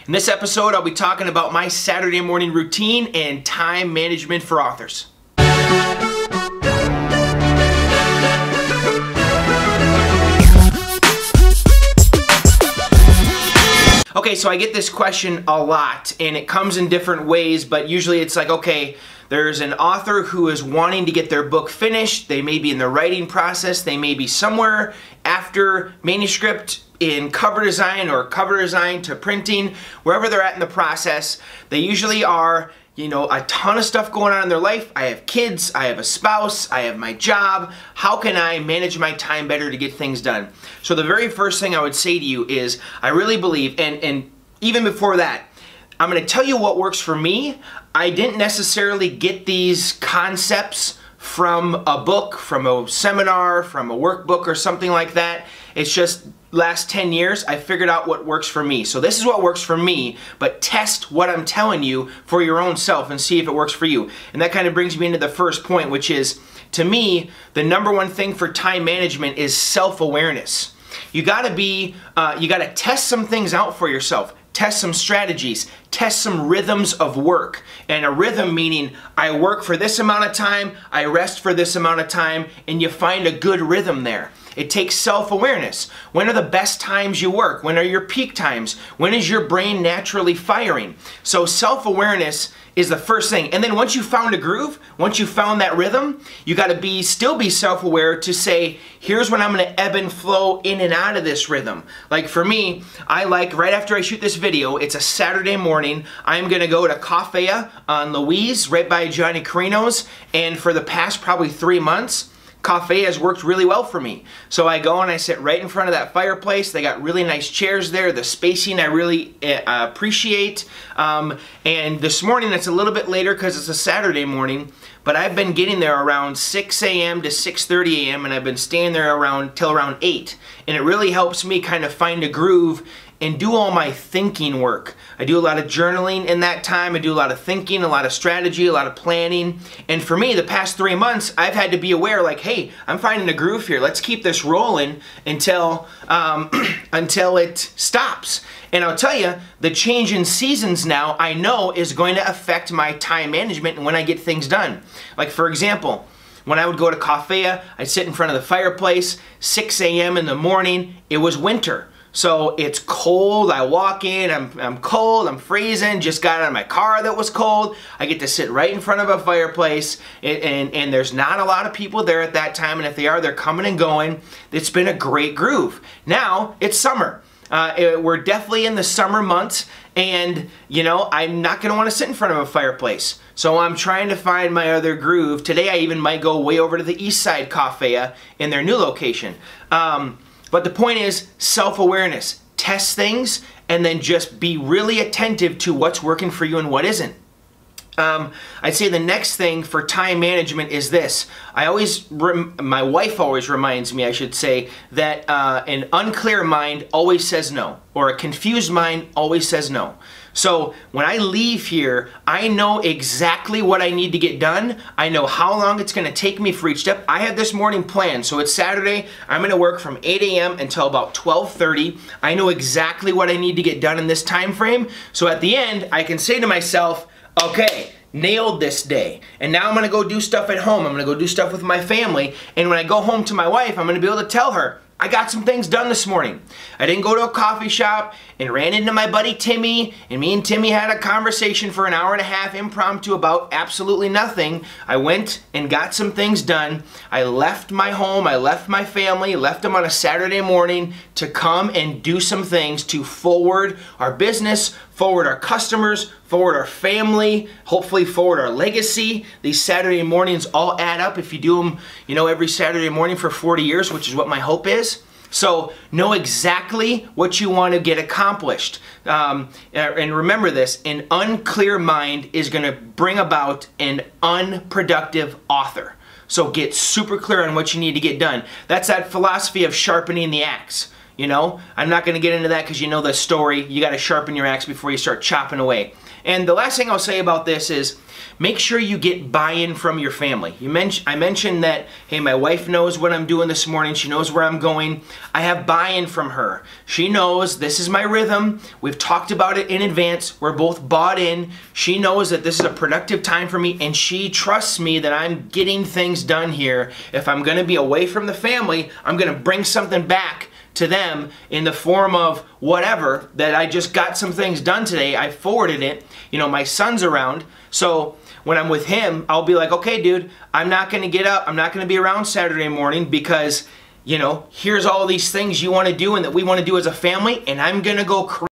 In this episode, I'll be talking about my Saturday morning routine and time management for authors. Okay, so I get this question a lot, and it comes in different ways, but usually it's like, okay, there's an author who is wanting to get their book finished. They may be in the writing process. They may be somewhere after manuscript in cover design or cover design to printing, wherever they're at in the process. They usually are, you know, a ton of stuff going on in their life. I have kids, I have a spouse, I have my job. How can I manage my time better to get things done? So the very first thing I would say to you is, I really believe, and even before that, I'm going to tell you what works for me. I didn't necessarily get these concepts from a book, from a seminar, from a workbook or something like that. It's just last 10 years I figured out what works for me. So this is what works for me, but test what I'm telling you for your own self and see if it works for you. And that kind of brings me into the first point, which is, to me, the number one thing for time management is self-awareness. You gotta test some things out for yourself. Test some strategies, test some rhythms of work. And a rhythm meaning I work for this amount of time, I rest for this amount of time, and you find a good rhythm there. It takes self-awareness. When are the best times you work? When are your peak times? When is your brain naturally firing? So self-awareness is the first thing. And then once you found a groove, once you found that rhythm, you gotta still be self-aware to say, here's when I'm gonna ebb and flow in and out of this rhythm. Like for me, I like, right after I shoot this video, it's a Saturday morning, I'm gonna go to Coffea on Louise, right by Johnny Carino's, and for the past probably 3 months, Coffee has worked really well for me. So I go and I sit right in front of that fireplace. They got really nice chairs there. The spacing I really appreciate. And this morning it's a little bit later because it's a Saturday morning, but I've been getting there around 6 a.m. to 6:30 a.m. and I've been staying there till around 8. And it really helps me kind of find a groove and do all my thinking work. I do a lot of journaling in that time. I do a lot of thinking, a lot of strategy, a lot of planning. And for me, the past 3 months, I've had to be aware, like, hey, I'm finding a groove here. Let's keep this rolling until it stops. And I'll tell you, the change in seasons now, I know is going to affect my time management and when I get things done. Like for example, when I would go to Coffea, I'd sit in front of the fireplace, 6 a.m. in the morning, it was winter. So it's cold, I walk in, I'm cold, I'm freezing, just got out of my car that was cold. I get to sit right in front of a fireplace and there's not a lot of people there at that time, and if they are, they're coming and going. It's been a great groove. Now, it's summer. We're definitely in the summer months, and you know, I'm not gonna wanna sit in front of a fireplace. So I'm trying to find my other groove. Today I even might go way over to the East Side Coffea in their new location. But the point is self-awareness. Test things and then just be really attentive to what's working for you and what isn't. I'd say the next thing for time management is this. My wife always reminds me, I should say, that an unclear mind always says no, or a confused mind always says no. So when I leave here, I know exactly what I need to get done. I know how long it's going to take me for each step. I have this morning planned. So it's Saturday. I'm going to work from 8 a.m. until about 12:30. I know exactly what I need to get done in this time frame. So at the end, I can say to myself, okay, nailed this day. And now I'm going to go do stuff at home. I'm going to go do stuff with my family. And when I go home to my wife, I'm going to be able to tell her, I got some things done this morning. I didn't go to a coffee shop and ran into my buddy Timmy, and me and Timmy had a conversation for an hour and a half impromptu about absolutely nothing. I went and got some things done. I left my home, I left my family, left them on a Saturday morning to come and do some things to forward our business, forward our customers, forward our family, hopefully forward our legacy. These Saturday mornings all add up if you do them, you know, every Saturday morning for 40 years, which is what my hope is. So know exactly what you want to get accomplished. And remember this, an unclear mind is going to bring about an unproductive author. So get super clear on what you need to get done. That's that philosophy of sharpening the axe. You know, I'm not going to get into that because you know the story. You got to sharpen your axe before you start chopping away. And the last thing I'll say about this is make sure you get buy-in from your family. I mentioned that, hey, my wife knows what I'm doing this morning. She knows where I'm going. I have buy-in from her. She knows this is my rhythm. We've talked about it in advance. We're both bought in. She knows that this is a productive time for me, and she trusts me that I'm getting things done here. If I'm going to be away from the family, I'm going to bring something back to them in the form of whatever, that I just got some things done today. I forwarded it. You know, my son's around, so when I'm with him, I'll be like, okay, dude, I'm not going to get up. I'm not going to be around Saturday morning because, you know, here's all these things you want to do and that we want to do as a family, and I'm going to go crazy.